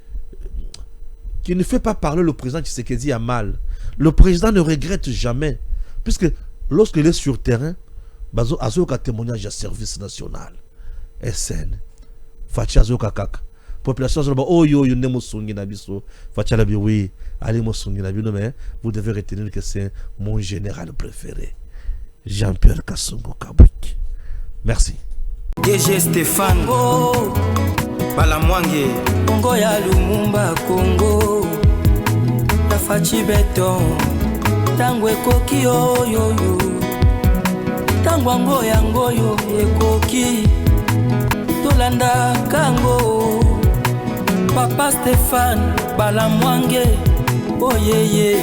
ne fait pas parler le président Tshisekedi à mal. Le président ne regrette jamais. Puisque lorsqu'il est sur terrain, il y a un témoignage de service national. SN. Fatia Zoka Kaka. Population, oh yo, yo, nemo songi na biso. Fatia la bi, oui, allez mo songi na biso, mais vous devez retenir que c'est mon général préféré. Jean-Pierre Kassongo Kabwik. Merci. DG Stéphane Go Balamwange Congo ya Lumumba Congo Tafachi Beton Tangwe koki yo yo yo Tangwango yango yo ekoki Tolanda kango Papa Stéphane Balamwange Oh yeah yeah